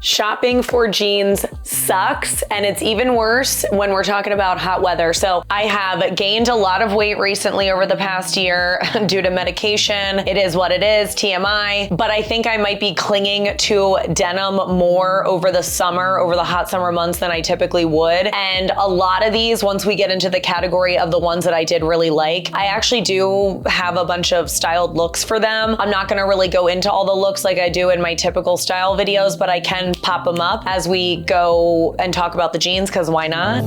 Shopping for jeans sucks, and it's even worse when we're talking about hot weather. So I have gained a lot of weight recently over the past year due to medication. It is what it is, TMI, but I think I might be clinging to denim more over the summer, over the hot summer months than I typically would. And a lot of these, once we get into the category of the ones that I did really like, I actually do have a bunch of styled looks for them. I'm not gonna really go into all the looks like I do in my typical style videos, but I can pop them up as we go and talk about the jeans, because why not?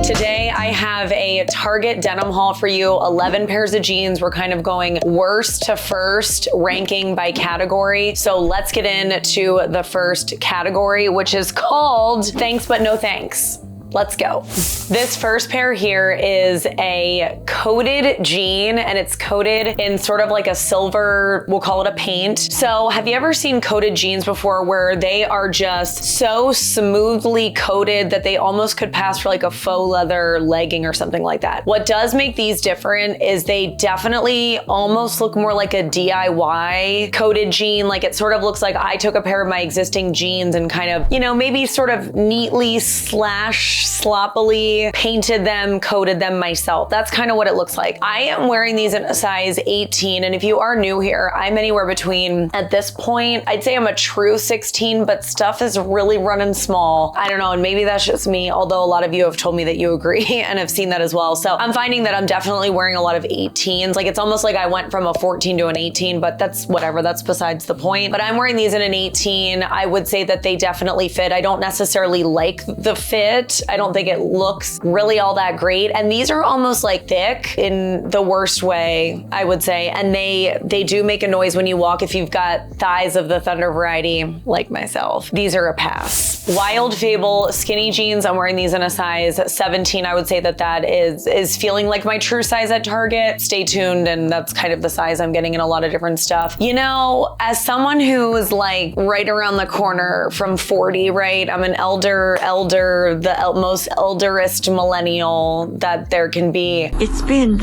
Today I have a Target denim haul for you, 11 pairs of jeans. We're kind of going worst to first, ranking by category. So let's get into the first category, which is called Thanks But No Thanks. Let's go. This first pair here is a coated jean, and it's coated in sort of like a silver, we'll call it a paint. So have you ever seen coated jeans before where they are just so smoothly coated that they almost could pass for like a faux leather legging or something like that? What does make these different is they definitely almost look more like a DIY coated jean. Like it sort of looks like I took a pair of my existing jeans and kind of, you know, maybe sort of neatly / sloppily painted them, coated them myself. That's kind of what it looks like. I am wearing these in a size 18, and if you are new here, I'm anywhere between, at this point, I'd say I'm a true 16, but stuff is really running small. I don't know, and maybe that's just me, although a lot of you have told me that you agree and have seen that as well. So I'm finding that I'm definitely wearing a lot of 18s. Like it's almost like I went from a 14 to an 18, but that's whatever, that's besides the point. But I'm wearing these in an 18. I would say that they definitely fit. I don't necessarily like the fit. I don't think it looks really all that great. And these are almost like thick in the worst way, I would say. And they do make a noise when you walk if you've got thighs of the Thunder variety like myself. These are a pass. Wild Fable Skinny Jeans. I'm wearing these in a size 17. I would say that that is feeling like my true size at Target. Stay tuned, and that's kind of the size I'm getting in a lot of different stuff. You know, as someone who's like right around the corner from 40, right? I'm an elder, the most elderest millennial that there can be. It's been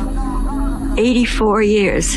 84 years.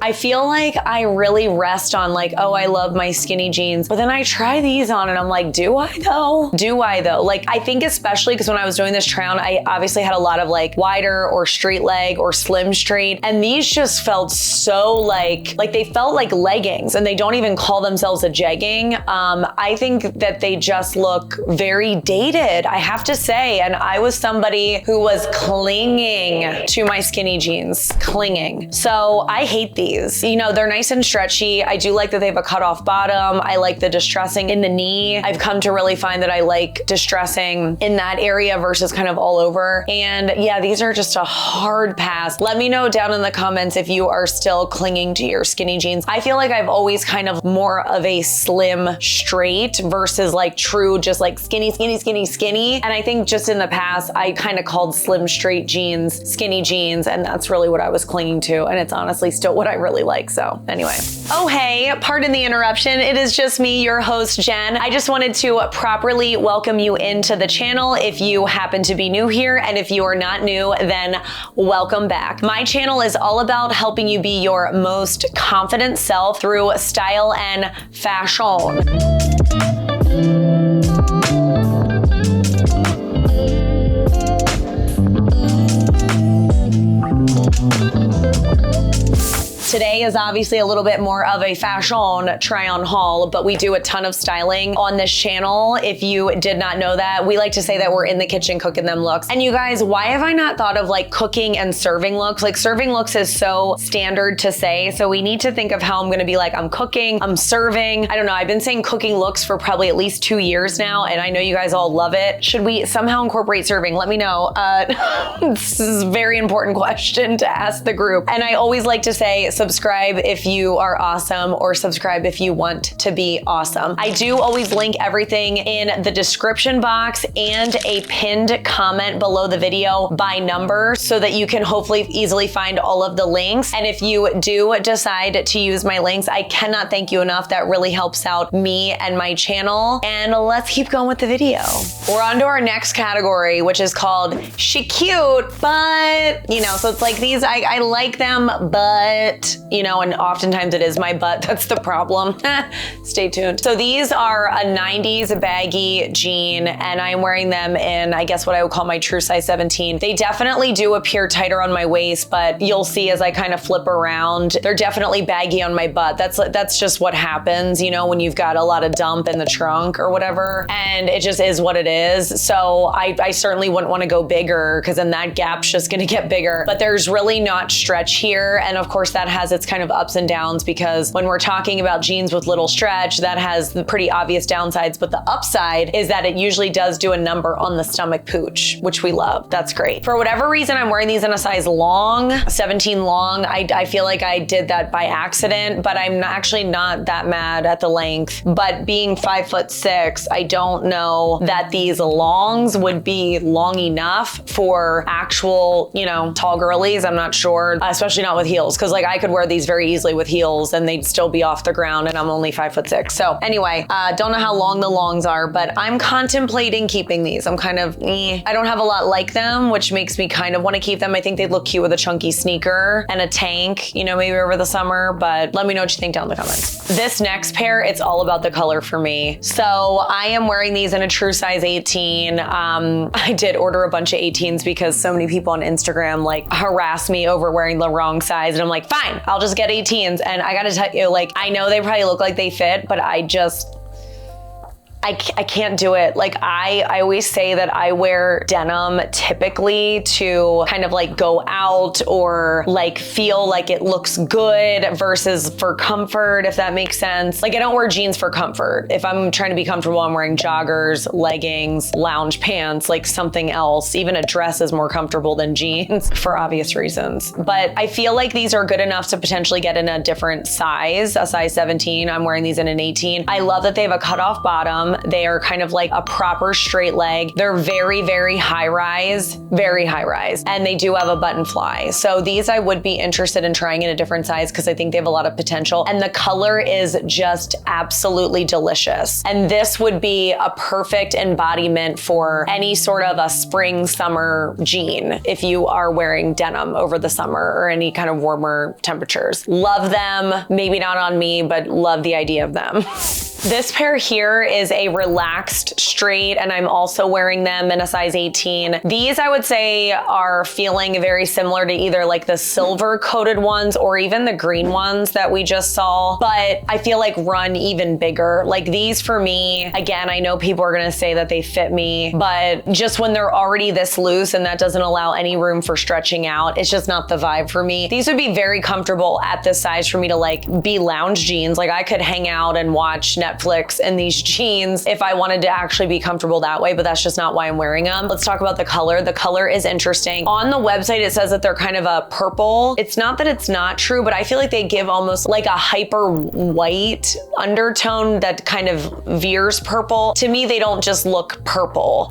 I feel like I really rest on like, oh, I love my skinny jeans, but then I try these on and I'm like, do I though? Do I though? Like, I think especially because when I was doing this try on, I obviously had a lot of like wider or straight leg or slim straight, and these just felt so like they felt like leggings, and they don't even call themselves a jegging. I think that they just look very dated, I have to say, and I was somebody who was clinging to my skinny jeans, clinging. So I hate these. You know, they're nice and stretchy. I do like that they have a cutoff bottom. I like the distressing in the knee. I've come to really find that I like distressing in that area versus kind of all over. And yeah, these are just a hard pass. Let me know down in the comments if you are still clinging to your skinny jeans. I feel like I've always kind of more of a slim straight versus like true, just like skinny. And I think just in the past, I kind of called slim straight jeans skinny jeans, and that's really what I was clinging to. And it's honestly still what I really like. So anyway. Oh, hey, pardon the interruption. It is just me, your host, Jen. I just wanted to properly welcome you into the channel if you happen to be new here. And if you are not new, then welcome back. My channel is all about helping you be your most confident self through style and fashion. Today is obviously a little bit more of a fashion try on haul, but we do a ton of styling on this channel. If you did not know that, we like to say that we're in the kitchen cooking them looks. And you guys, why have I not thought of like cooking and serving looks? Like serving looks is so standard to say. So we need to think of how I'm gonna be like, I'm cooking, I'm serving. I don't know, I've been saying cooking looks for probably at least 2 years now, and I know you guys all love it. Should we somehow incorporate serving? Let me know. This is a very important question to ask the group. And I always like to say, subscribe if you are awesome, or subscribe if you want to be awesome. I do always link everything in the description box and a pinned comment below the video by number so that you can hopefully easily find all of the links. And if you do decide to use my links, I cannot thank you enough. That really helps out me and my channel. And let's keep going with the video. We're on to our next category, which is called She Cute, but, you know, so it's like these, I like them, but butt, you know, and oftentimes it is my butt. That's the problem. Stay tuned. So these are a 90s baggy jean, and I'm wearing them in, I guess, what I would call my true size 17. They definitely do appear tighter on my waist, but you'll see as I kind of flip around, they're definitely baggy on my butt. That's just what happens, you know, when you've got a lot of dump in the trunk or whatever, and it just is what it is. So I certainly wouldn't want to go bigger, because then that gap's just gonna get bigger. But there's really not stretch here, and of course that has its kind of ups and downs, because when we're talking about jeans with little stretch, that has the pretty obvious downsides, but the upside is that it usually does do a number on the stomach pooch, which we love. That's great. For whatever reason, I'm wearing these in a size long, 17 long. I feel like I did that by accident, but I'm actually not that mad at the length. But being 5'6", I don't know that these longs would be long enough for actual, you know, tall girlies. I'm not sure, especially not with heels, because like I could wear these very easily with heels and they'd still be off the ground, and I'm only 5'6". So anyway, don't know how long the longs are, but I'm contemplating keeping these. I'm kind of, I don't have a lot like them, which makes me kind of want to keep them. I think they'd look cute with a chunky sneaker and a tank, you know, maybe over the summer, but let me know what you think down in the comments. This next pair, it's all about the color for me. So I am wearing these in a true size 18. I did order a bunch of 18s because so many people on Instagram like harass me over wearing the wrong size, and I'm like, fine, I'll just get 18s. And I gotta tell you, like, I know they probably look like they fit, but I can't do it. Like I always say that I wear denim typically to kind of like go out or like feel like it looks good versus for comfort, if that makes sense. Like I don't wear jeans for comfort. If I'm trying to be comfortable, I'm wearing joggers, leggings, lounge pants, like something else. Even a dress is more comfortable than jeans for obvious reasons. But I feel like these are good enough to potentially get in a different size, a size 17. I'm wearing these in an 18. I love that they have a cutoff bottom. They are kind of like a proper straight leg. They're very, very high rise, and they do have a button fly. So these I would be interested in trying in a different size, because I think they have a lot of potential, and the color is just absolutely delicious. And this would be a perfect embodiment for any sort of a spring, summer jean if you are wearing denim over the summer or any kind of warmer temperatures. Love them, maybe not on me, but love the idea of them. This pair here is a relaxed straight, and I'm also wearing them in a size 18. These I would say are feeling very similar to either like the silver coated ones or even the green ones that we just saw, but I feel like run even bigger. Like these for me, again, I know people are gonna say that they fit me, but just when they're already this loose and that doesn't allow any room for stretching out, it's just not the vibe for me. These would be very comfortable at this size for me to like be lounge jeans. Like I could hang out and watch Netflix in these jeans if I wanted to actually be comfortable that way, but that's just not why I'm wearing them. Let's talk about the color. The color is interesting. On the website, it says that they're kind of a purple. It's not that it's not true, but I feel like they give almost like a hyper white undertone that kind of veers purple. To me, they don't just look purple.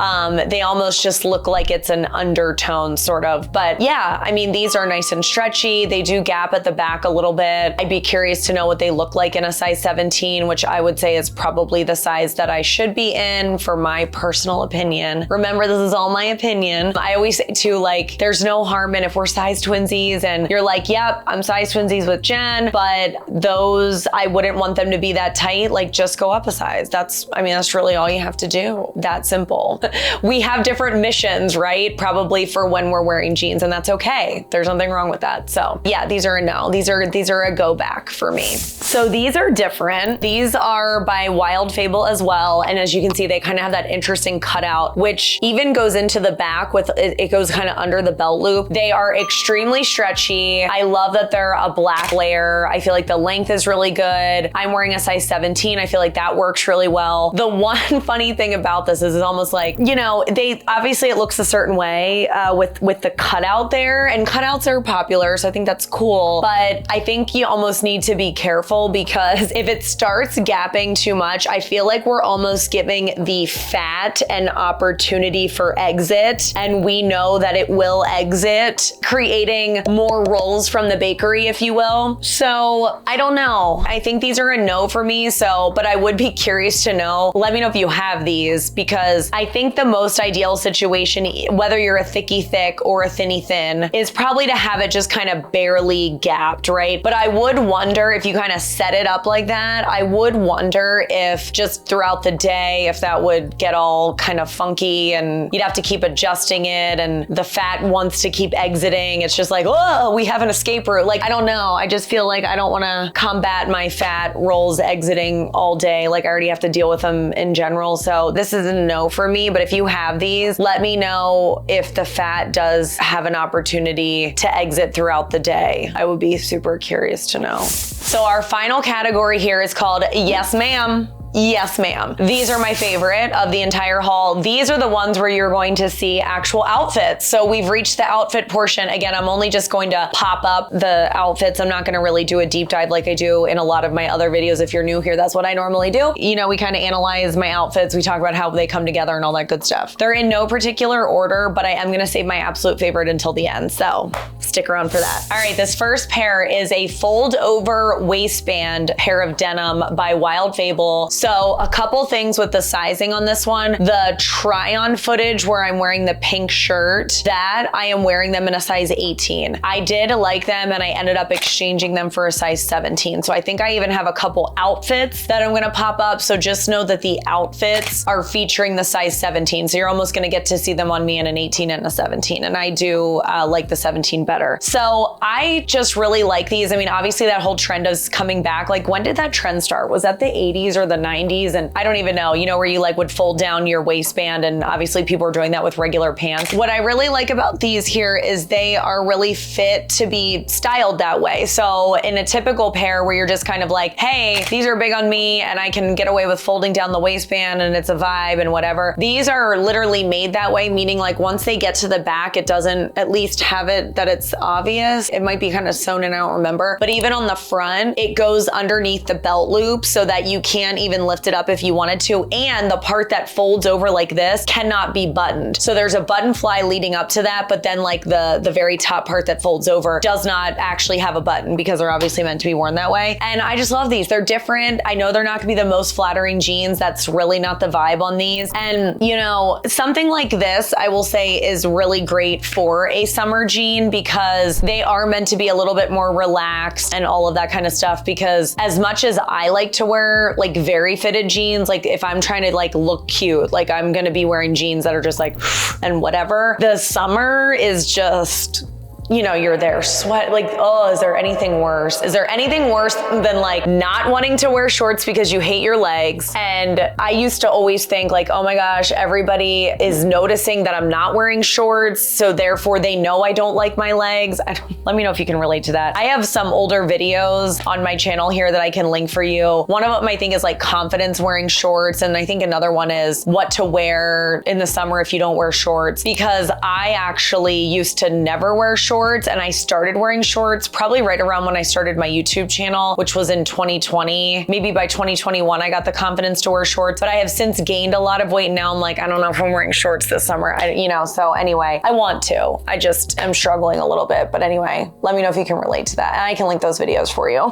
They almost just look like it's an undertone sort of, but yeah, I mean, these are nice and stretchy. They do gap at the back a little bit. I'd be curious to know what they look like in a size 17, which I would say is probably the size that I should be in for my personal opinion. Remember, this is all my opinion. I always say too, like, there's no harm in if we're size twinsies and you're like, yep, I'm size twinsies with Jen, but those, I wouldn't want them to be that tight. Like, just go up a size. That's really all you have to do. That simple. We have different missions, right? Probably for when we're wearing jeans, and that's okay. There's nothing wrong with that. So yeah, these are a no. These are a go back for me. So these are different. These are by Wild Fable as well. And as you can see, they kind of have that interesting cutout, which even goes into the back with, it goes kind of under the belt loop. They are extremely stretchy. I love that they're a black layer. I feel like the length is really good. I'm wearing a size 17. I feel like that works really well. The one funny thing about this is it's almost like, you know, obviously it looks a certain way with the cutout there, and cutouts are popular, so I think that's cool. But I think you almost need to be careful, because if it starts gapping saying too much. I feel like we're almost giving the fat an opportunity for exit, and we know that it will exit, creating more rolls from the bakery, if you will. So I don't know. I think these are a no for me. So, but I would be curious to know. Let me know if you have these, because I think the most ideal situation, whether you're a thicky thick or a thinny thin, is probably to have it just kind of barely gapped, right? But I would wonder if you kind of set it up like that, I would wonder if just throughout the day, if that would get all kind of funky and you'd have to keep adjusting it, and the fat wants to keep exiting. It's just like, oh, we have an escape route. Like, I don't know. I just feel like I don't want to combat my fat rolls exiting all day. Like, I already have to deal with them in general. So this is a no for me. But if you have these, let me know if the fat does have an opportunity to exit throughout the day. I would be super curious to know. So our final category here is called Yes Ma'am. Yes, ma'am. These are my favorite of the entire haul. These are the ones where you're going to see actual outfits. So we've reached the outfit portion. Again, I'm only just going to pop up the outfits. I'm not going to really do a deep dive like I do in a lot of my other videos. If you're new here, that's what I normally do. You know, we kind of analyze my outfits. We talk about how they come together and all that good stuff. They're in no particular order, but I am going to save my absolute favorite until the end. So stick around for that. All right, this first pair is a fold over waistband pair of denim by Wild Fable. So a couple things with the sizing on this one. The try on footage where I'm wearing the pink shirt, that I am wearing them in a size 18. I did like them and I ended up exchanging them for a size 17. So I think I even have a couple outfits that I'm gonna pop up. So just know that the outfits are featuring the size 17. So you're almost gonna get to see them on me in an 18 and a 17. And I do like the 17 better. So I just really like these. I mean, obviously that whole trend is coming back. Like, when did that trend start? Was that the 80s or the 90s? And I don't even know, you know, where you like would fold down your waistband, and obviously people are doing that with regular pants. What I really like about these here is they are really fit to be styled that way. So in a typical pair where you're just kind of like, hey, these are big on me and I can get away with folding down the waistband and it's a vibe and whatever. These are literally made that way, meaning like once they get to the back, it doesn't at least have it that it's obvious. It might be kind of sewn in, I don't remember. But even on the front, it goes underneath the belt loop so that you can't even lift it up if you wanted to. And the part that folds over like this cannot be buttoned. So there's a button fly leading up to that, but then like the very top part that folds over does not actually have a button because they're obviously meant to be worn that way. And I just love these. They're different. I know they're not gonna be the most flattering jeans. That's really not the vibe on these. And you know, something like this, I will say, is really great for a summer jean because they are meant to be a little bit more relaxed and all of that kind of stuff. Because as much as I like to wear like very fitted jeans, like if I'm trying to like look cute, like I'm gonna be wearing jeans that are just like and whatever. The summer is just, you know, you're there sweat, like, oh, is there anything worse? Is there anything worse than like not wanting to wear shorts because you hate your legs? And I used to always think like, oh my gosh, everybody is noticing that I'm not wearing shorts, so therefore they know I don't like my legs. Let me know if you can relate to that. I have some older videos on my channel here that I can link for you. One of them I think is like confidence wearing shorts, and I think another one is what to wear in the summer if you don't wear shorts, because I actually used to never wear shorts. And I started wearing shorts probably right around when I started my YouTube channel, which was in 2020. Maybe by 2021, I got the confidence to wear shorts, but I have since gained a lot of weight. And now I'm like, I don't know if I'm wearing shorts this summer, you know, so anyway, I want to. I just am struggling a little bit, but anyway, let me know if you can relate to that. And I can link those videos for you.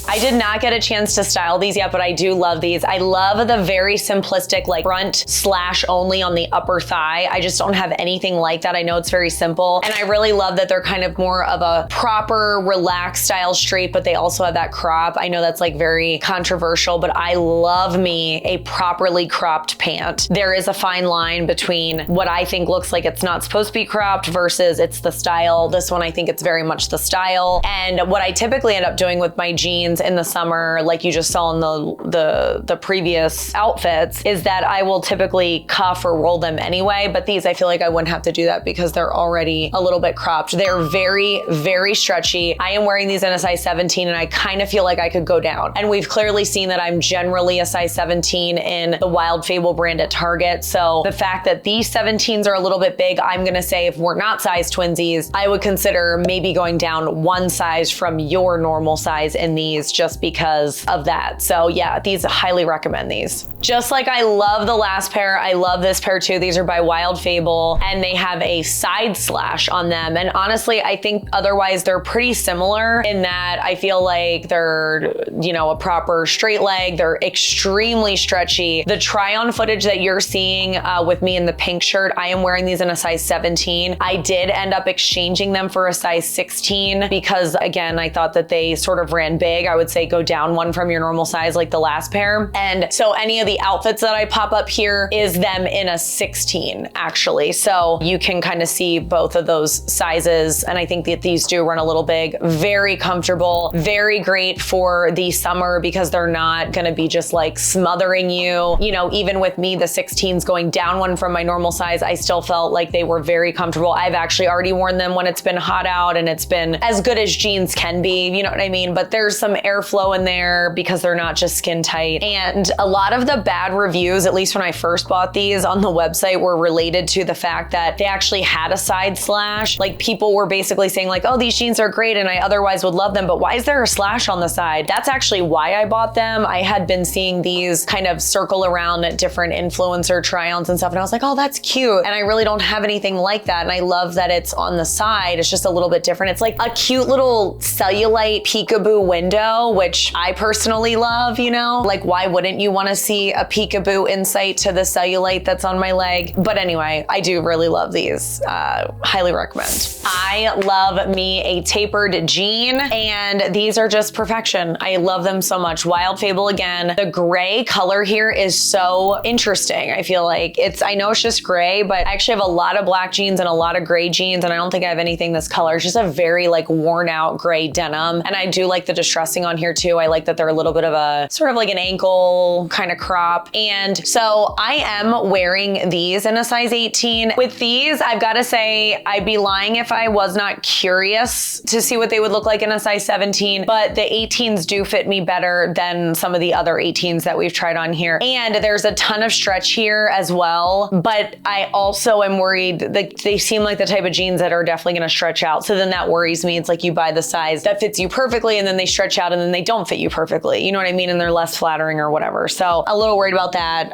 I did not get a chance to style these yet, but I do love these. I love the very simplistic, like front slash only on the upper thigh. I just don't have anything like that. I know it's very simple. And I really love that they're kind of more of a proper relaxed style straight, but they also have that crop. I know that's like very controversial, but I love me a properly cropped pant. There is a fine line between what I think looks like it's not supposed to be cropped versus it's the style. This one, I think it's very much the style. And what I typically end up doing with my jeans in the summer, like you just saw in the previous outfits, is that I will typically cuff or roll them anyway. But these, I feel like I wouldn't have to do that because they're already a little bit cropped. They're very, very stretchy. I am wearing these in a size 17 and I kind of feel like I could go down. And we've clearly seen that I'm generally a size 17 in the Wild Fable brand at Target. So the fact that these 17s are a little bit big, I'm gonna say if we're not size twinsies, I would consider maybe going down one size from your normal size in these just because of that. So yeah, these, highly recommend these. Just like I love the last pair, I love this pair too. These are by Wild Fable and they have a side slash on them. And honestly, I think otherwise they're pretty similar in that I feel like they're, you know, a proper straight leg. They're extremely stretchy. The try on footage that you're seeing with me in the pink shirt, I am wearing these in a size 17. I did end up exchanging them for a size 16 because again, I thought that they sort of ran big. I would say go down one from your normal size like the last pair. And so any of the outfits that I pop up here is them in a 16 actually. So you can kind of see both of those sizes. And I think that these do run a little big, very comfortable, very great for the summer because they're not gonna be just like smothering you. You know, even with me, the 16s going down one from my normal size, I still felt like they were very comfortable. I've actually already worn them when it's been hot out and it's been as good as jeans can be, you know what I mean? But there's some airflow in there because they're not just skin tight. And a lot of the bad reviews, at least when I first bought these on the website, were related to the fact that they actually had a side slash. Like people were basically saying like, oh, these jeans are great and I otherwise would love them, but why is there a slash on the side? That's actually why I bought them. I had been seeing these kind of circle around at different influencer try-ons and stuff. And I was like, oh, that's cute. And I really don't have anything like that. And I love that it's on the side. It's just a little bit different. It's like a cute little cellulite peekaboo window, which I personally love, you know? Like why wouldn't you want to see a peekaboo insight to the cellulite that's on my leg? But anyway, I do really love these. Highly recommend. I love me a tapered jean and these are just perfection. I love them so much. Wild Fable again. The gray color here is so interesting. I feel like I know it's just gray, but I actually have a lot of black jeans and a lot of gray jeans and I don't think I have anything this color. It's just a very like worn out gray denim. And I do like the distressing on here too. I like that they're a little bit of a sort of like an ankle kind of crop. And so I am wearing these in a size 18. With these, I've got to say, I'd be lying if I was not curious to see what they would look like in a size 17, but the 18s do fit me better than some of the other 18s that we've tried on here. And there's a ton of stretch here as well, but I also am worried that they seem like the type of jeans that are definitely gonna stretch out. So then that worries me. It's like you buy the size that fits you perfectly and then they stretch out and then they don't fit you perfectly. You know what I mean? And they're less flattering or whatever. So a little worried about that.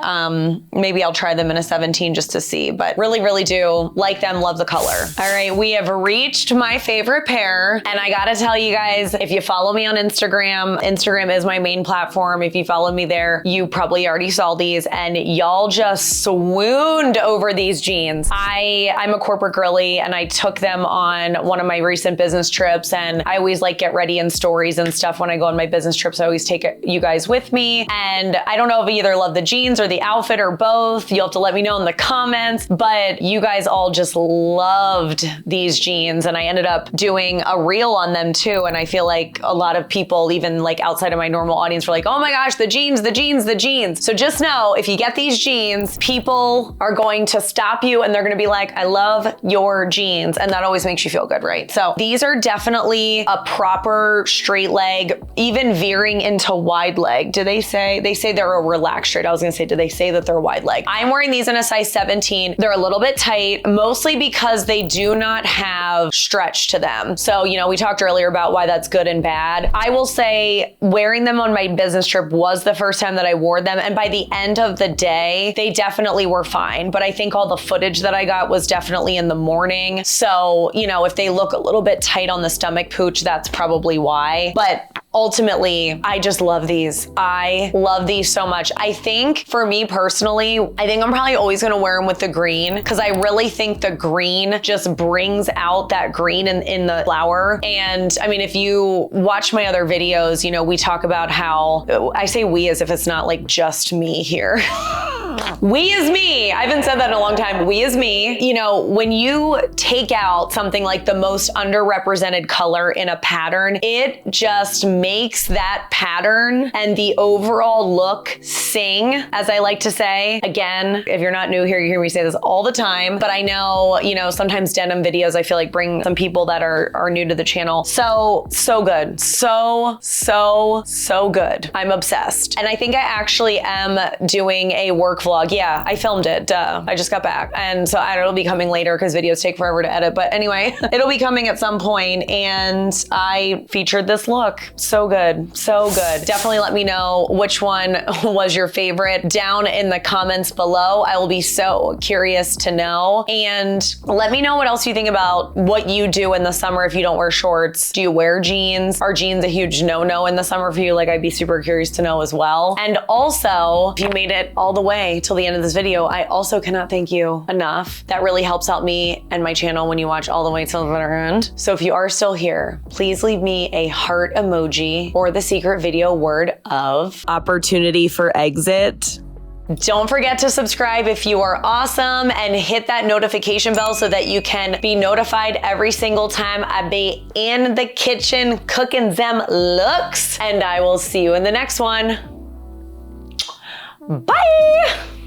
Maybe I'll try them in a 17 just to see, but really, really do like them, love the color. All right, we have reached my favorite pair. And I gotta tell you guys, if you follow me on Instagram, Instagram is my main platform. If you follow me there, you probably already saw these and y'all just swooned over these jeans. I'm a corporate girly and I took them on one of my recent business trips and I always like get ready in stories and stuff when I go on my business trips. I always take you guys with me. And I don't know if you either love the jeans or the outfit or both. You'll have to let me know in the comments, but you guys all just loved these jeans and I ended up doing a reel on them too. And I feel like a lot of people, even like outside of my normal audience, were like, oh my gosh, the jeans, the jeans, the jeans. So just know if you get these jeans, people are going to stop you and they're going to be like, I love your jeans. And that always makes you feel good, right? So these are definitely a proper straight leg, even veering into wide leg. Do they say they're a relaxed straight? I was going to say, do they say that they're wide leg? I'm wearing these in a size 17. They're a little bit tight, mostly because they do not have stretch to them. So, you know, we talked earlier about why that's good and bad. I will say wearing them on my business trip was the first time that I wore them. And by the end of the day, they definitely were fine. But I think all the footage that I got was definitely in the morning. So, you know, if they look a little bit tight on the stomach pooch, that's probably why. But ultimately, I just love these. I love these so much. I think for me personally, I think I'm probably always gonna wear them with the green because I really think the green just brings out that green in the flower. And I mean, if you watch my other videos, you know, we talk about how, I say we as if it's not like just me here. We is me. I haven't said that in a long time. We is me. You know, when you take out something like the most underrepresented color in a pattern, it just makes that pattern and the overall look sing, as I like to say. Again, if you're not new here, you hear me say this all the time, but I know, you know, sometimes denim videos, I feel like bring some people that are new to the channel. So good. So good. I'm obsessed. And I think I actually am doing a work vlog. Yeah, I filmed it. Duh. I just got back. And so it'll be coming later because videos take forever to edit. But anyway, it'll be coming at some point, and I featured this look. So good. So good. Definitely let me know which one was your favorite down in the comments below. I will be so curious to know. And let me know what else you think about what you do in the summer if you don't wear shorts. Do you wear jeans? Are jeans a huge no-no in the summer for you? Like, I'd be super curious to know as well. And also, if you made it all the way till the end of this video, I also cannot thank you enough. That really helps out me and my channel when you watch all the way till the bitter end. So if you are still here, please leave me a heart emoji or the secret video word of opportunity for exit. Don't forget to subscribe if you are awesome, and hit that notification bell so that you can be notified every single time I be in the kitchen cooking them looks. And I will see you in the next one. Bye.